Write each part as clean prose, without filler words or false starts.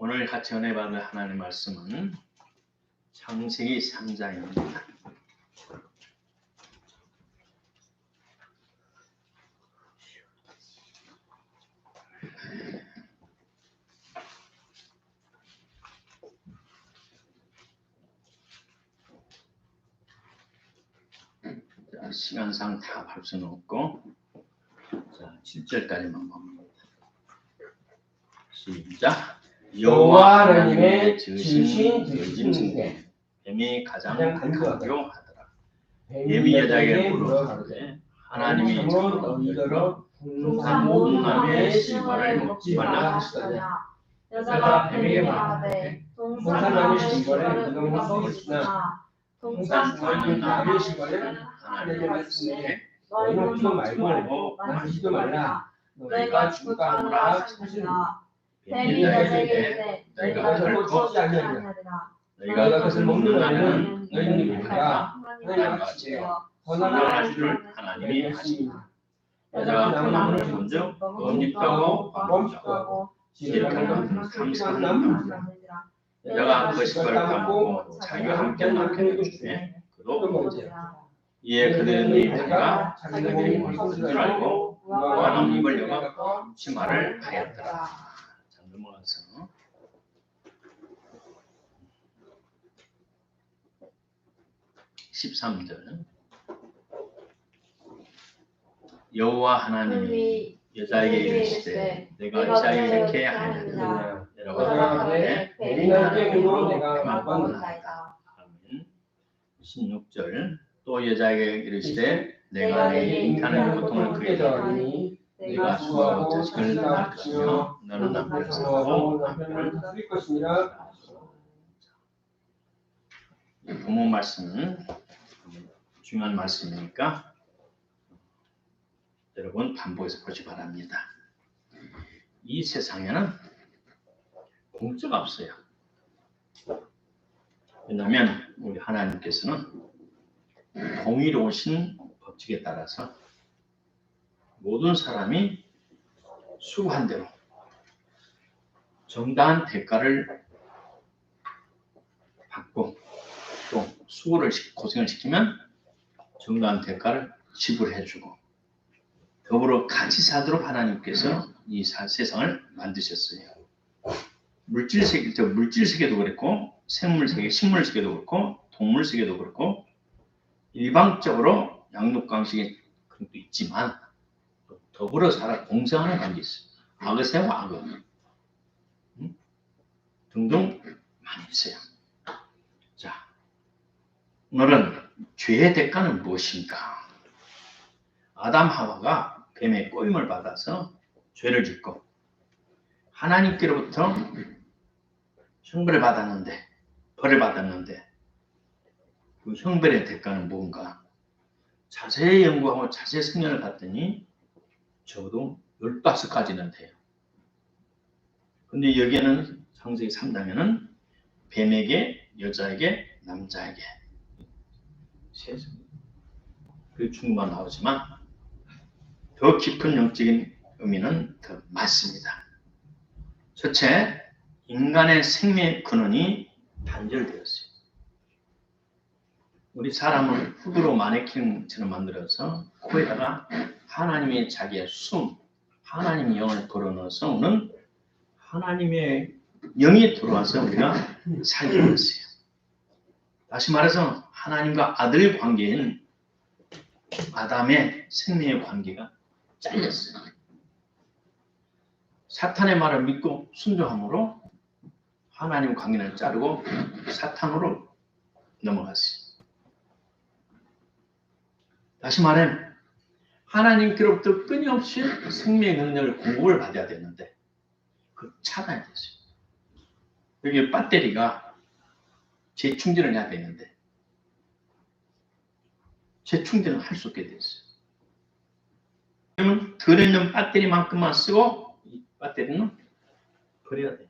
오늘 같이 은혜 받을 하나님의 말씀은 창세기 3장입니다. 시간상 다 볼 수는 없고, 자, 7절까지만 봅니다. 시작. 여호와 하나님의 지으신 들짐승에 뱀이 가장 간교하더라. 간교하더라. 뱀이 여자에게 물어가되 하나님이 너희더러 동산나무의 실과를 먹지 말라 하시더냐. 여자가 뱀에게 말하되 동산나무의 실과를 우리가 너희가 먹을지나 동산나무의 실과를 하나님의 말씀에 너희는 먹지도 말고 마시지도 말라. 너희가 죽을까 하노라 하시니라. 뱀이 여자에게 이르되 너희가 결코 죽지 아니하리라. 너희가 그것을 먹는 날에는 너희는 죽으리라. 하나님과 같이요 선악을 줄 하나님이 하시니라. 여자가 그 나무를 본즉 먹음직하고 범칙하고 지혜롭고 감사한 나무. 여자가 그 식과를 따먹고 자기와 함께 낳게 되었으되 그도 이에 그들은 이때가 자기들이 먹을 줄 알고 무화과나무 잎을 여겨 치마를 하였더라. 자, 넘어가서 13절. 여호와 하나님이 여자에게 이르시되 내가 여자에게 이렇게 하느냐. 여호와 뱀이 나에게 이르므로 내가 먹었나이다. 아멘. 16절. 또 여자에게 이르시되 내가 내게 잉타는 고통을 그에게 하니 내가 수고하고 자식을 낳을 것이며 너는 남편을 사랑하고 남편을 다스릴 것이니라. 부모 말씀은 중요한 말씀이니까 여러분 반복해서 보시 바랍니다. 이 세상에는 공짜가 없어요. 왜냐하면 우리 하나님께서는 공의로우신 법칙에 따라서 모든 사람이 수고한 대로 정당한 대가를 받고 또 수고를 고생을 시키면 정당한 대가를 지불해주고 더불어 같이 살도록 하나님께서 이 세상을 만드셨어요. 물질 세계도 그렇고 생물 세계, 식물 세계도 그렇고 동물 세계도 그렇고 일방적으로 양육강식이 그런 것도 있지만 더불어 살아 공생하는 관계 있어요. 악의세와 악의 등등 많이 있어요. 자, 오늘은 죄의 대가는 무엇인가? 아담 하와가 뱀의 꼬임을 받아서 죄를 짓고 하나님께로부터 형벌을 받았는데 그 형벌의 대가는 뭔가? 자세히 연구하고 자세히 생각을 봤더니 적어도 15가지는 돼요. 근데 여기에는 창세기 3장에는 뱀에게, 여자에게, 남자에게 그 중만 나오지만 더 깊은 영적인 의미는 더 많습니다. 첫째, 인간의 생명의 근원이 단절되었어요. 우리 사람을 흙으로 마네킹처럼 만들어서 코에다가 하나님의 자기의 숨, 하나님의 영을 불어넣어서 오는 하나님의 영이 들어와서 우리가 살게 됐어요. 다시 말해서 하나님과 아들 관계인 아담의 생명의 관계가 잘렸어요. 사탄의 말을 믿고 순종함으로 하나님 관계를 자르고 사탄으로 넘어갔어요. 다시 말해 하나님께로부터 끊임없이 생명의 능력을 공급을 받아야 되는데 그 차단이 됐어요. 여기 배터리가 재충전을 해야 되는데 재충전을 할 수 없게 됐어요. 그러면 들어있는 배터리만큼만 쓰고 이 배터리는 버려야 돼요.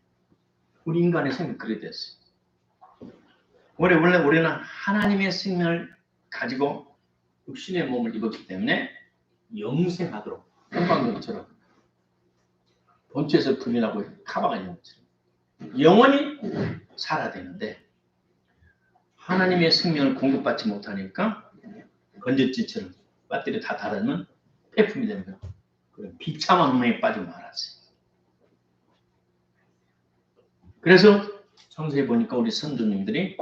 우리 인간의 생명이 그래 됐어요. 원래 우리는 하나님의 생명을 가지고 육신의 몸을 입었기 때문에 영생하도록 형광등처럼 본체에서 분리하고 카바가 있는 것처럼 영원히 살아야 되는데 하나님의 생명을 공급받지 못하니까 건전지처럼 배터리 다 닳으면 폐품이 되는 거예요. 그럼 비참한 운명에 빠져 말았어요. 그래서 성서에 보니까 우리 선조님들이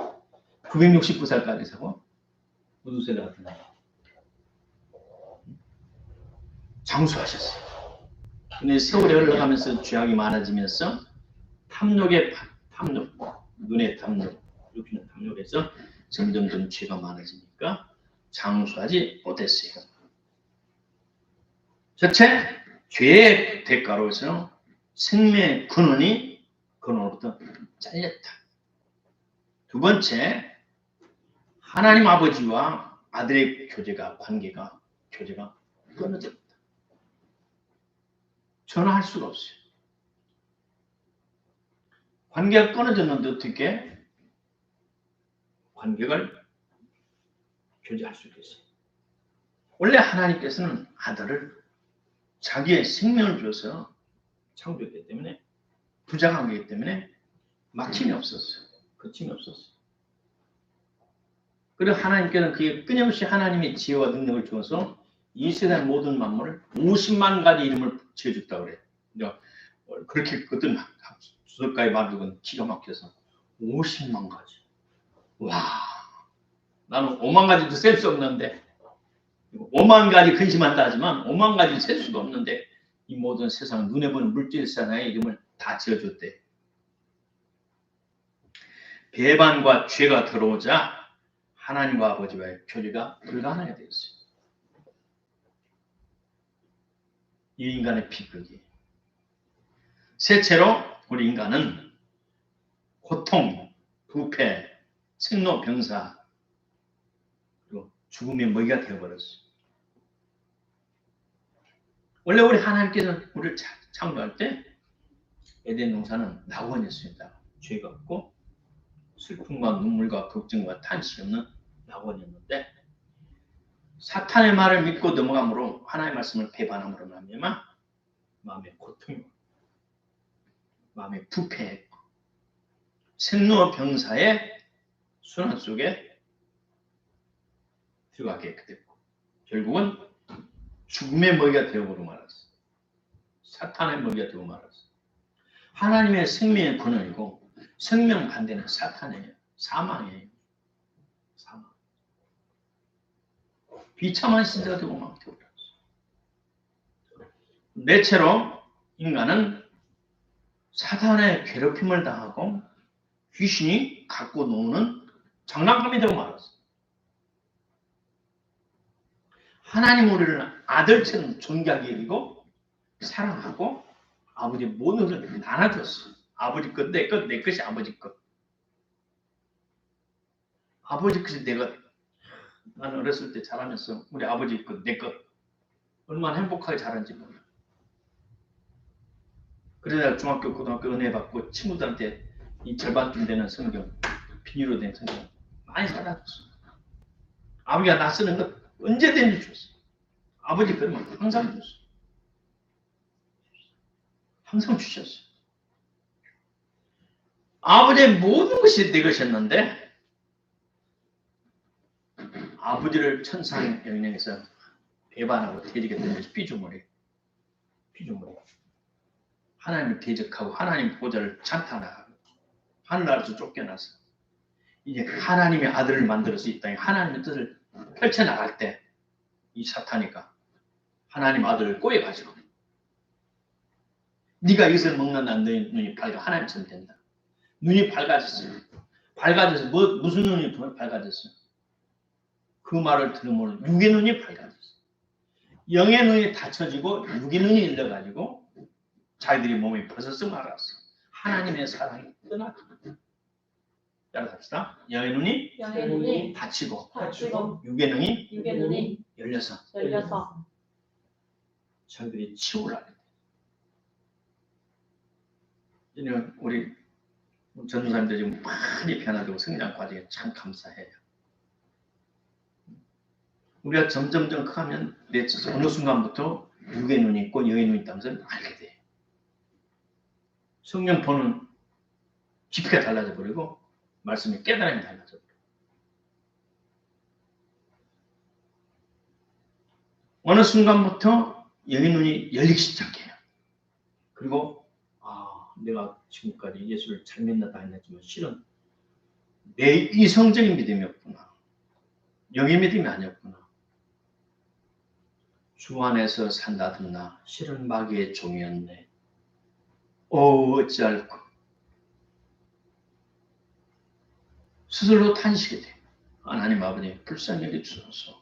969살까지 사고 무두세가 같은 날 장수하셨어요. 근데 세월이 흘러가면서 죄악이 많아지면서 탐욕의 탐욕, 눈의 탐욕, 육신의 탐욕에서 점점 죄가 많아지니까 장수하지 못했어요. 첫째, 죄의 대가로서 생명의 근원으로부터 잘렸다. 두 번째, 하나님 아버지와 아들의 교제가 끊어졌다. 전화할 수가 없어요. 관계가 끊어졌는데 어떻게 관계를 교제할 수 있겠어요? 원래 하나님께서는 아들을 자기의 생명을 줘서 창조했기 때문에 부자관계이기 때문에 막힘이 없었어요. 거침이 없었어요. 그리고 하나님께서는 그게 끊임없이 하나님의 지혜와 능력을 주어서 이 세상 모든 만물을 50만 가지 이름을 지어줬다고 그래요. 그렇게 그것도 주석가의 말은 기가 막혀서 50만 가지. 와, 나는 5만 가지도 셀 수 없는데 5만 가지 근심한다 하지만 5만 가지 셀 수가 없는데 이 모든 세상 눈에 보는 물질상의 이름을 다 지어줬대. 배반과 죄가 들어오자 하나님과 아버지와의 교제가 불가능하게 되었어요. 이 인간의 비극이. 셋째로 우리 인간은 고통, 부패, 생로병사, 그리고 죽음의 먹이가 되어버렸어요. 원래 우리 하나님께서 우리를 창조할 때 에덴 동산은 낙원이었습니다. 죄가 없고 슬픔과 눈물과 걱정과 탄식이 없는 낙원이었는데 사탄의 말을 믿고 넘어감으로 하나님의 말씀을 배반함으로 말미암아 마음의 고통이 마음의 부패 생로병사의 순환 속에 들어가게 됐고 결국은 죽음의 먹이가 되어버리고 말았어. 사탄의 먹이가 되고 말았어. 하나님의 생명의 근원이고 생명 반대는 사탄이에요. 사망이에요. 사망. 비참한 신자가 되고 막 되어버렸어. 넷째로 인간은 사탄의 괴롭힘을 당하고 귀신이 갖고 노는 장난감이 되고 말았어. 하나님 우리를 아들처럼 존귀하게 여기고 사랑하고 아버지 모든 것을 나눠줬어. 아버지 것, 내 것, 내 것이 아버지 것. 아버지 것이 내 것. 나는 어렸을 때 자라면서 우리 아버지 것, 내 것. 얼마나 행복하게 자란지 몰라. 그래서 중학교, 고등학교 은혜 받고 친구들한테 이 절반쯤 되는 성경, 비닐로 된 성경 많이 사다줬어. 아버지가 나 쓰는 것 언제든지 줬어. 아버지 그러면 항상 줬어. 항상 주셨어. 아버지의 모든 것이 내 것이었는데 아버지를 천상 영역에서 배반하고 대적했던 것이 피조물이에요. 피조물이에요. 하나님을 대적하고 하나님 보좌를 찬탄하고 하늘나라에서 쫓겨나서 이제 하나님의 아들을 만들어서 이 땅에 하나님의 뜻을 펼쳐나갈 때 이 사탄이가 하나님 아들을 꼬여가지고 네가 이것을 먹는 난 너희 눈이 밝아 하나님처럼 된다. 눈이 밝아졌어요. 밝아져서 무슨 눈이 밝아졌어요? 그 말을 들으면 육의 눈이 밝아졌어요. 영의 눈이 닫혀지고 육의 눈이 열려가지고 자기들이 몸이 벗어서 말았어. 하나님의 사랑이 떠났다. 따라합시다. 영의 눈이 닫히고 육의 눈이 열려서 자기들이 치우를 하게 돼. 우리 전도사님들 지금 많이 변화되고 성장 과정에 참 감사해요. 우리가 점점 커가면 내 어느 순간부터 육의 눈이 있고 영의 눈이 있다는 것을 알게 돼요. 성령 보는 깊이가 달라져 버리고 말씀의 깨달음이 달라져 버려요. 어느 순간부터 영의 눈이 열리기 시작해요. 그리고 내가 지금까지 예수를 잘 믿는다 했지만 실은 내 이성적인 믿음이었구나. 영의 믿음이 아니었구나. 주 안에서 산다던 나 실은 마귀의 종이었네. 어찌할꼬. 스스로 탄식이 돼요. 하나님 아버지 불쌍히 여겨주소서.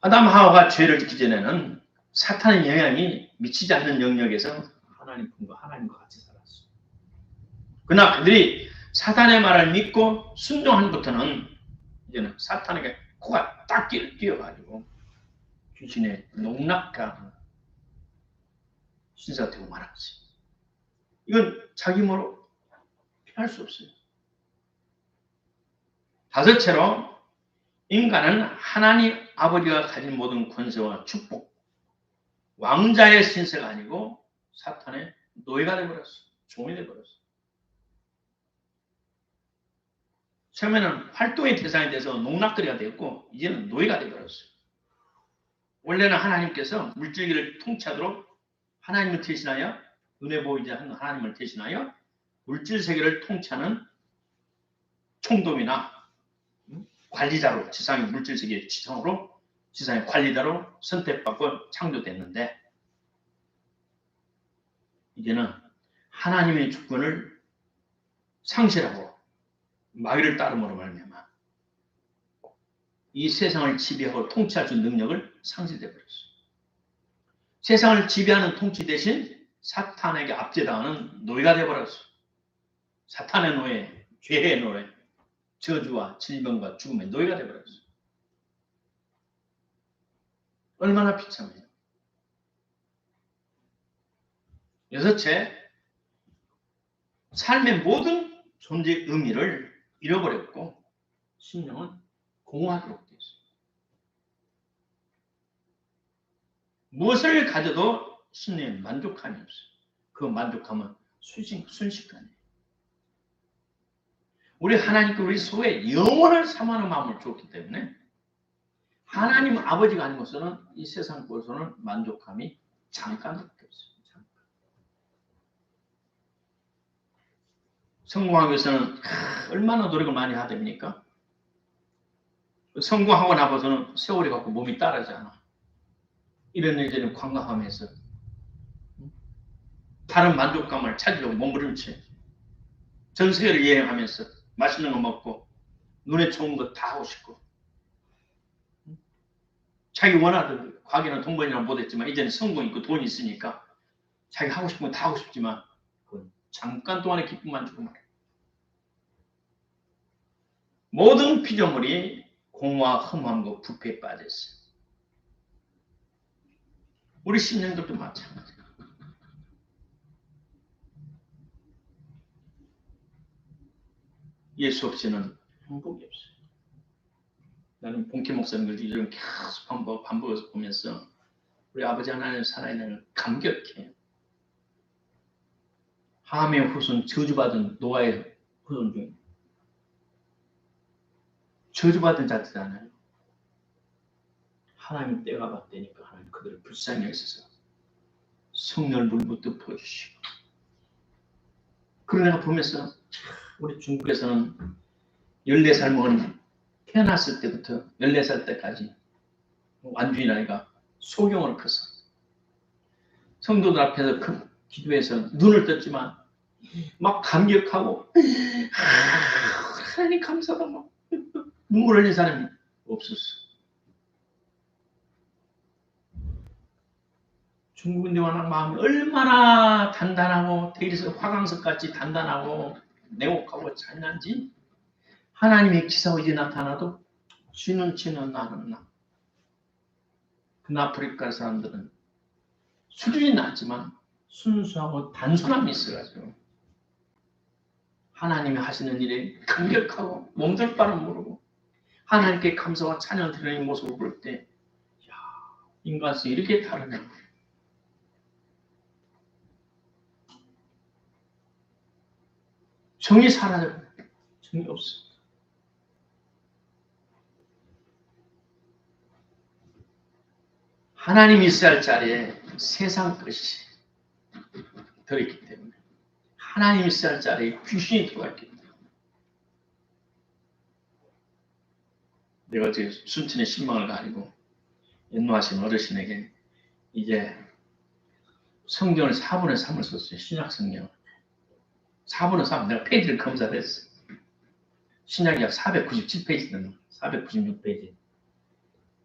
아담 하와가 죄를 짓기 전에는 사탄의 영향이 미치지 않는 영역에서 하나님과 같이 살았어요. 그러나 그들이 사탄의 말을 믿고 순종한부터는 이제는 사탄에게 코가 딱 끼어가지고 귀신의 농락가는 신사가 되고 말았지. 이건 자기 모로 피할 수 없어요. 다섯째로 인간은 하나님 아버지가 가진 모든 권세와 축복, 왕자의 신세가 아니고 사탄의 노예가 되어버렸어. 종이 되어버렸어. 처음에는 활동의 대상이 돼서 농락거리가 되었고 이제는 노예가 되어버렸어요. 원래는 하나님께서 물질기를 통치하도록 하나님을 대신하여 눈에 보이지 않는 하나님을 대신하여 물질 세계를 통치하는 총독이나 관리자로 지상의 물질 세계의 지성으로 지상의 관리자로 선택받고 창조됐는데 이제는 하나님의 주권을 상실하고 마귀를 따름으로 말미암아 이 세상을 지배하고 통치할 수 있는 능력을 상실돼 버렸어요. 세상을 지배하는 통치 대신 사탄에게 압제당하는 노예가 되어버렸어요. 사탄의 노예, 죄의 노예, 저주와 질병과 죽음의 노예가 되어버렸어요. 얼마나 비참해요. 여섯째, 삶의 모든 존재의 의미를 잃어버렸고 심령은 공허하도록 되어 있어요. 무엇을 가져도 심령에 만족함이 없어요. 그 만족함은 순식간이에요. 우리 하나님께 우리 속에 영원을 삼하는 마음을 줬기 때문에 하나님 아버지가 아닌 것은 이 세상 것으로는 만족함이 잠깐밖에 없어요. 성공하기 위해서는 얼마나 노력을 많이 해야 됩니까? 성공하고 나서는 세월이 갖고 몸이 따르지 않아. 이런 일들은 관광하면서 다른 만족감을 찾으려고 몸부림치 전 세계를 여행하면서 맛있는 거 먹고 눈에 좋은 거 다 하고 싶고 자기 원하던 과거에는 돈 벌이나 못했지만 이제는 성공이 있고 돈이 있으니까 자기 하고 싶은 거 다 하고 싶지만 그건 잠깐 동안의 기쁨만 주고 말이야. 모든 피조물이 공허와 험함과 부패에 빠졌어요. 우리 심령들도 마찬가지야. 예수 없이는 행복이 없어요. 나는 본캐 목사님 글들 이런 계속 반복해서 보면서 우리 아버지 하나님 살아있는 걸 감격해요. 함의 후손 저주받은 노아의 후손 중에 저주받은 자들잖아요. 하나님 때가 봤다니까 하나님 그들을 불쌍히 여기셔서 성령을 물부터 부어주시고 그런 내가 보면서 우리 중국에서는 14살 먹은 태어났을 때부터 14살 때까지 완주인 아이가 소경을 컸어. 성도들 앞에서 기도해서 눈을 떴지만 막 감격하고 하나님 감사하다 막 눈물 흘린 사람이 없었어. 중국인들 워낙 마음이 얼마나 단단하고 대리석 화강석같이 단단하고 냉혹하고 잔인한지 하나님의 기사가 이제 나타나도 쥐는 치는 나는 나. 그 아프리카 사람들은 수준이 낮지만 순수하고 단순함이 있어가지고 하나님이 하시는 일에 감격하고 몸둘 바를 모르고 하나님께 감사와 찬양을 드리는 모습을 볼 때 인간성이 이렇게 다르네. 정이 사라져. 정이 없어. 하나님이 있어야 할 자리에 세상 것이 들어있기 때문에, 하나님이 있어야 할 자리에 귀신이 들어가 있기 때문에. 내가 어제 순천에 신방을 가지고 연로하신 어르신에게 이제 성경을 4분의 3을 썼어요. 신약 성경을. 4분의 3. 내가 페이지를 검사를 했어. 신약이 약 497페이지는 496페이지.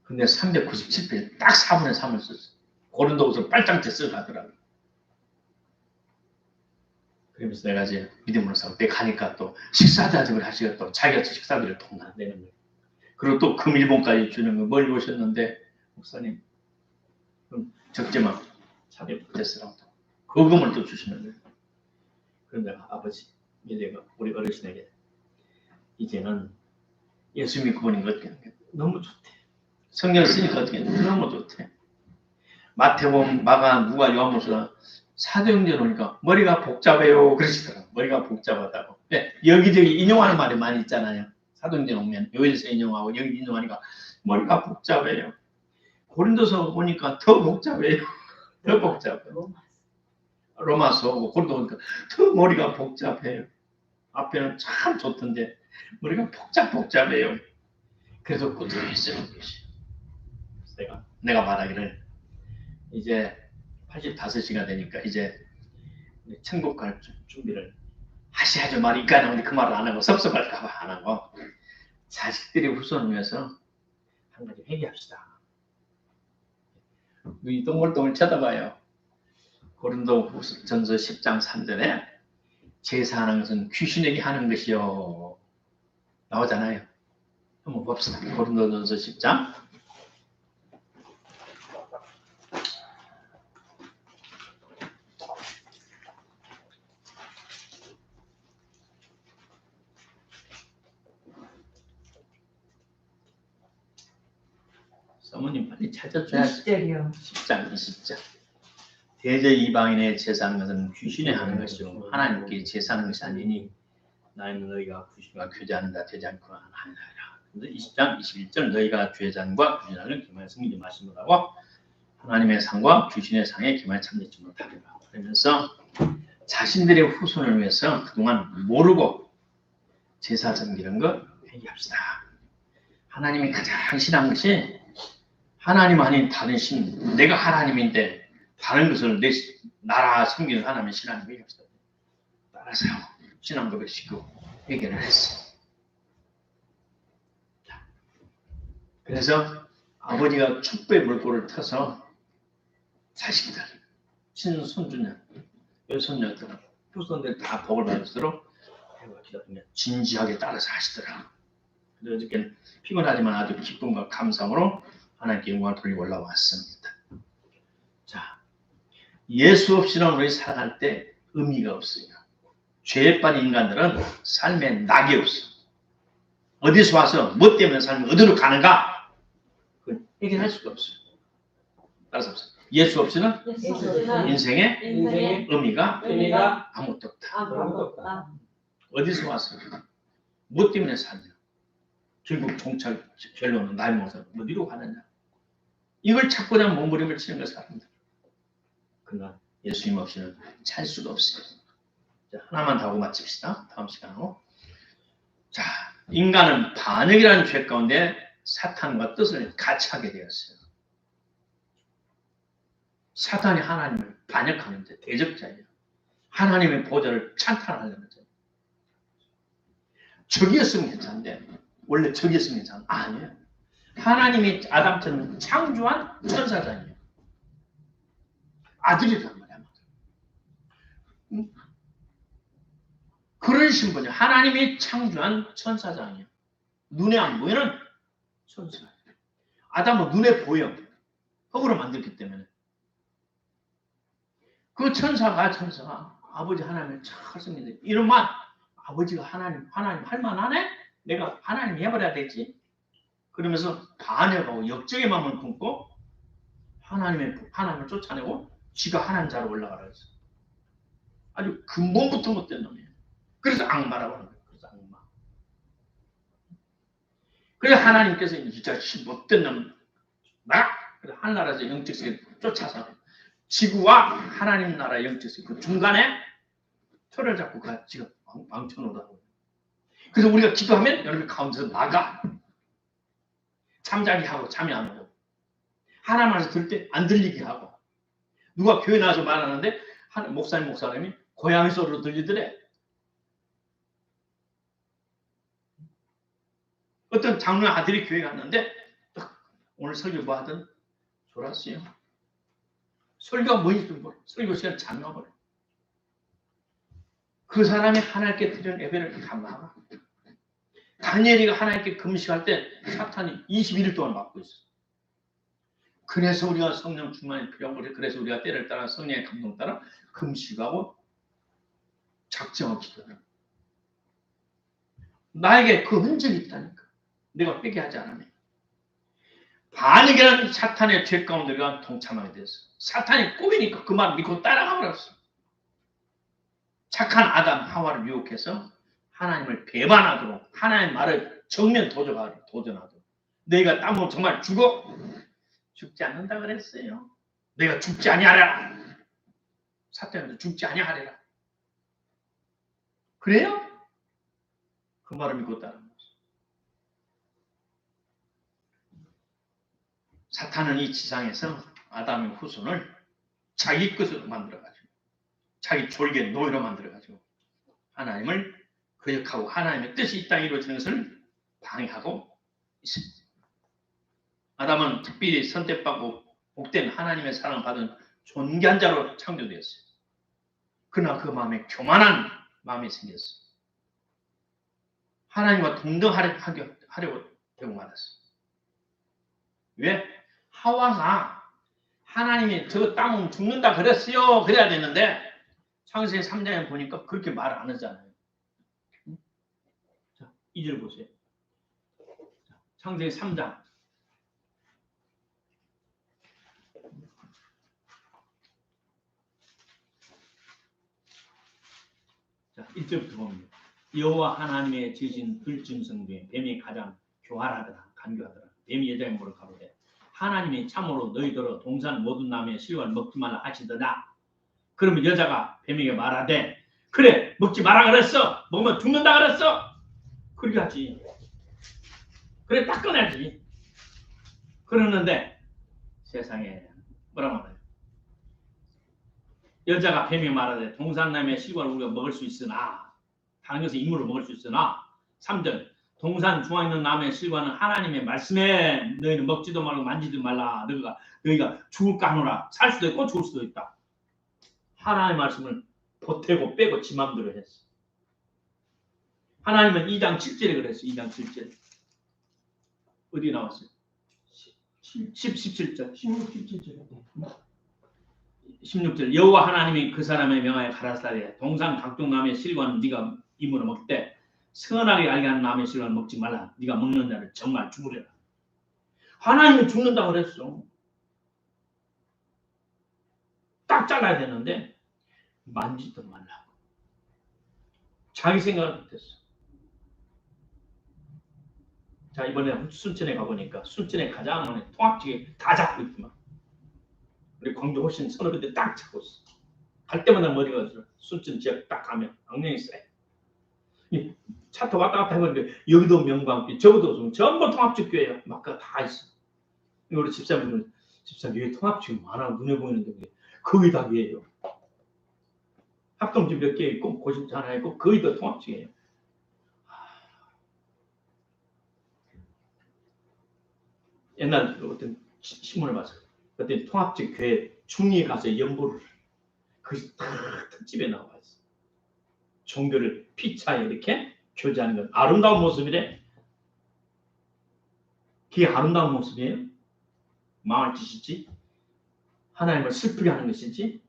근데 397페이지 딱 4분의 3을 썼어. 고린도후서 빨장째 쓰고 가더라고. 그러면서 내가 이제 믿음으로 살고, 내가 가니까 또 식사대접을 하시고 또 자기가 식사비를 통과내는 거예요. 그리고 또 금일봉까지 주는 거. 멀리 오셨는데 목사님 그럼 적재만 참여 됐으라고 그 금을 또 주시는 거예요. 그런데 아버지 내가 우리 어르신에게 이제는 예수 믿고 보는 것 같게 너무 좋대. 성경을 쓰니까 어떻게 너무 좋대. 마태복음, 마가, 누가, 요한복음 사도행전 오니까 머리가 복잡해요 그러시더라고. 머리가 복잡하다고. 네, 여기저기 인용하는 말이 많이 있잖아요. 사도행전 오면 요일서 인용하고 여기 인용하니까 머리가 복잡해요. 고린도서 보니까 더 복잡해요. 더 복잡해요. 로마서 오고 고린도 보니까 더 머리가 복잡해요. 앞에는 참 좋던데 머리가 복잡해요. 그래서 꾸준히 쓰는 것이. 내가 말하기를 이제 85시가 되니까 이제 천국 갈 준비를 하셔야죠. 말이 이까는 그 말을 안 하고 섭섭할까봐 안 하고 자식들이 후손을 위해서 한 가지 회개합시다. 눈이 동글동글 쳐다봐요. 고린도전서 10장 3절에 제사하는 것은 귀신에게 하는 것이요 나오잖아요. 한번 봅시다. 고린도전서 10장 사모님 빨리 찾아줘야지. 20절이요. 10장 20절. 대저 이방인의 제사하는 것은 귀신이 하는 것이요 하나님께 제사하는 것이 아니니 나는 너희가 귀신과 교제하는다 되지 않고 하느니라. 그런데 20장 21절 너희가 죄잔과 귀신하는 기만에 숨기지 마시므라고 하나님의 상과 귀신의 상에 기만에 참여치 못하리라. 그러면서 자신들의 후손을 위해서 그동안 모르고 제사 섬기는 것 회개합시다. 하나님이 가장 싫어하는 것이 하나님 아닌 다른 신, 내가 하나님인데 다른 것을 내 나라 섬기는 하나님의 신앙을 회개합시다. 따라서 신앙 고백시키고 회개를 했어. 그래서 아버지가 촛불의 물꼬를 터서 자식들, 친손주녀, 여손녀들, 후손들 다 복을 받을수록 진지하게 따라서 하시더라. 그래서 어저께는 피곤하지만 아주 기쁨과 감사함으로 하나님께 영광을 돌리고 올라왔습니다. 자, 예수 없이는 우리 살아갈 때 의미가 없어요. 죄에 빠진 인간들은 삶에 낙이 없어. 어디서 와서 뭐 때문에 삶이 어디로 가는가? 그걸 해결할 수가 없어요. 따라서 예수 없이는 인생의 의미가 아무것도 없다. 어디서 와서 뭐 때문에 사냐? 결국 종착 결론은 나이 먹어서 어디로 가느냐? 이걸 찾고자 몸부림을 치는 것 사람들. 그러나 예수님 없이는 살 수가 없어요. 자, 하나만 더 하고 마칩시다. 다음 시간으로. 자, 인간은 반역이라는 죄 가운데 사탄과 뜻을 같이 하게 되었어요. 사탄이 하나님을 반역하는데 대적자예요. 하나님의 보좌를 찬탈하려는 자예요. 적이었으면 괜찮은데 원래 적이었으면 괜찮아. 아니에요. 하나님이 아담처럼 창조한 천사장이에요. 아들이란 말이야. 그런 신분이에요. 하나님이 창조한 천사장이에요. 눈에 안 보이는 천사예요. 아담은 눈에 보여. 흙으로 만들기 때문에. 그 천사가 아버지 하나님을 찾습니다. 이런 말 아버지가 하나님 할 만하네? 내가 하나님 해버려야 되지. 그러면서 반역하고 역적의 마음을 품고 하나님을 쫓아내고 지가 하나님 자로 올라가라 했어. 아주 근본부터 못된 놈이에요. 그래서 악마라고 하는 거예요. 그래서 악마. 그래서 하나님께서 이 자식 못된 놈 나가. 그래서 하늘나라에서 영적 세계 쫓아서 지구와 하나님 나라의 영적 세계 그 중간에 틀을 잡고 가 지금 망쳐놓으라고. 그래서 우리가 기도하면 여러분 가운데서 나가. 잠자게 하고 잠이 안 오고 하나님 말씀 들을 때 안 들리게 하고 누가 교회 나와서 말하는데 목사님이 고양이 소리로 들리더래. 어떤 장로 아들이 교회 갔는데 딱 오늘 설교 뭐 하든 졸았어요. 설교가 뭔지 몰라. 설교 시간 잠나버려. 그 사람이 하나님께 드리는 예배를 감당하고 다니엘이가 하나님께 금식할 때 사탄이 21일 동안 막고 있어. 그래서 우리가 성령 충만이 필요한 거지. 그래서 우리가 때를 따라 성령의 감동 따라 금식하고 작정하고 기도하는. 나에게 그 흔적이 있다니까. 내가 빼게 하지 않으면. 반역이라는 사탄의 죄 가운데 우리가 동참하게 됐어. 사탄이 꼬이니까 그 말 믿고 따라가 버렸어. 착한 아담 하와를 유혹해서 하나님을 배반하도록 하나님의 말을 정면 도전하도록 너희가 땀으로 정말 죽지 않는다 그랬어요. 내가 죽지 아니하리라. 사탄은 죽지 아니하리라. 그래요? 그 말을 믿고 따르는 거죠. 사탄은 이 지상에서 아담의 후손을 자기 것으로 만들어가지고 자기 졸개 노예로 만들어가지고 하나님을 거역하고 하나님의 뜻이 이 땅에 이루어지는 것을 방해하고 있습니다. 아담은 특별히 선택받고 복된 하나님의 사랑을 받은 존귀한 자로 창조되었어요. 그러나 그 마음에 교만한 마음이 생겼어요. 하나님과 동등하려고 되고 말았어요. 왜? 하와가 하나님이 저거 따먹으면 죽는다 그랬어요. 그래야 되는데 창세기 3장에 보니까 그렇게 말 안 하잖아요. 자, 2절 보세요. 창세기 3장. 자, 1절부터 봅니다. 여호와 하나님의 지으신 들짐승 중에 뱀이 가장 교활하더라, 간교하더라. 뱀이 여자의 물을 가로되 하나님이 참으로 너희더러 동산 모든 나무의 실과를 먹지 말라 하시더라. 그러면 여자가 뱀에게 말하되 그래 먹지 마라 그랬어. 먹으면 죽는다 그랬어. 그렇게 하지. 그래 딱 꺼내지. 그러는데 세상에 뭐라고 말해요. 여자가 뱀에게 말하되 동산나무의 실과를 우리가 먹을 수 있으나 다른 것은 인물을 먹을 수 있으나 3절 동산 중앙에 있는 나무의 실과는 하나님의 말씀에 너희는 먹지도 말고 만지도 말라. 너희가 죽을까 하노라. 살 수도 있고 죽을 수도 있다. 하나님의 말씀을 보태고 빼고 지 맘대로 했어. 하나님은 2장 7절에 그랬어요. 2장 7절. 어디 나왔어요? 17절. 16절. 여호와 하나님이 그 사람의 명하여 가라사대 동산 각종 나무의 실과는 네가 입으로 먹되 선하게 알게 하는 나무의 실과는 먹지 말라. 네가 먹는 자를 정말 죽으리라. 하나님이 죽는다고 그랬어. 딱 잘라야 되는데 만지도 말라고. 자기 생각을 못했어. 자, 이번에 순천에 가보니까 순천에 가장 많은 통합지게 다 잡고 있구만. 우리 광주 훨씬 서너 군데 딱 잡고 있어. 갈 때마다 머리가 순천 지역 딱 가면 악명이 세. 차 타고 왔다 갔다 해보니까 여기도 명광길, 저기도 전부 통합적 교회야. 막 다 있어. 우리 집사님은 집사님 여기 통합지가 많아 눈에 보이는데 거의 다 교회예요. 합동집 몇 개 있고 고집지 하나 있고 거의 다 통합지예요. 옛날 어떤 신문을 봤어요. 그때 통합적 교회 중리에 가서 연보를 그것이 다 특집에 나와 있어. 종교를 피차에 이렇게 교제하는 건 아름다운 모습이래. 그게 아름다운 모습이에요? 망할 짓이지? 하나님을 슬프게 하는 것이지?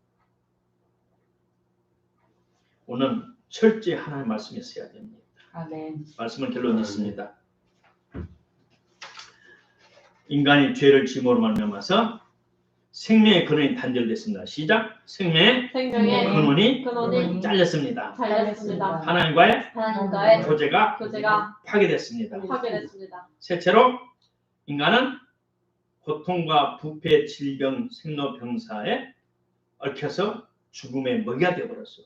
오늘 철저히 하나님 말씀에 써야 됩니다. 아멘. 말씀을 결론 짓습니다. 인간이 죄를 지음으로 말미암아서 생명의 근원이 단절됐습니다. 시작. 생명의 생명의 근원이 잘렸습니다. 잘렸습니다. 하나님과의 하나님과의 교제가 교제가 파괴됐습니다. 파괴됐습니다. 셋째로 인간은 고통과 부패, 질병, 생로병사에 얽혀서 죽음의 먹이가 되어버렸어.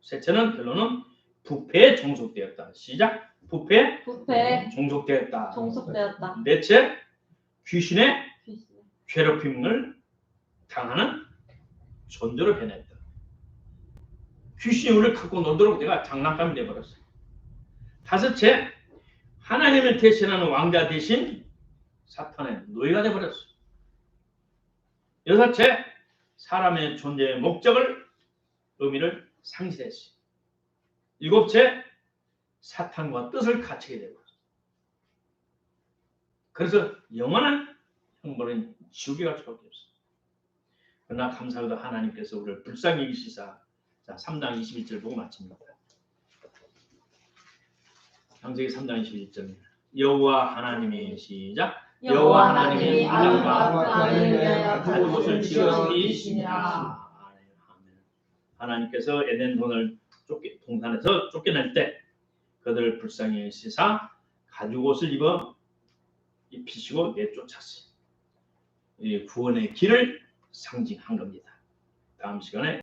셋째는 결론은 부패에 종속되었다. 시작. 부패에 부패에 종속되었다. 종속되었다. 넷째, 귀신의 귀신의 괴롭힘을 당하는 존재로 변했다. 귀신이 우리를 갖고 놀도록 내가 장난감이 되어버렸어. 다섯째, 하나님을 대신하는 왕자 대신 사탄의 노예가 되어버렸어. 여섯째, 사람의 존재의 목적을, 의미를 상실했어. 일곱째, 사탄과 뜻을 갖추게 되어버렸어. 그래서 영원한 형벌은 지옥에 갈 수밖에 없어. 그러나 감사하게도 하나님께서 우리를 불쌍히 여기시사, 자, 3장 21절 보고 마칩니다. 창세기 3장 21절. 여호와 하나님이 시작. 여호와 하나님이 아담과 그 아내를 위하여 한 곳을 지으시니 지으시니라. 하나님께서 에덴 동산에서 쫓겨낼 때 그들을 불쌍히 여기시사 가죽옷을 입히시고 내쫓았어요. 이 구원의 길을 상징한 겁니다. 다음 시간에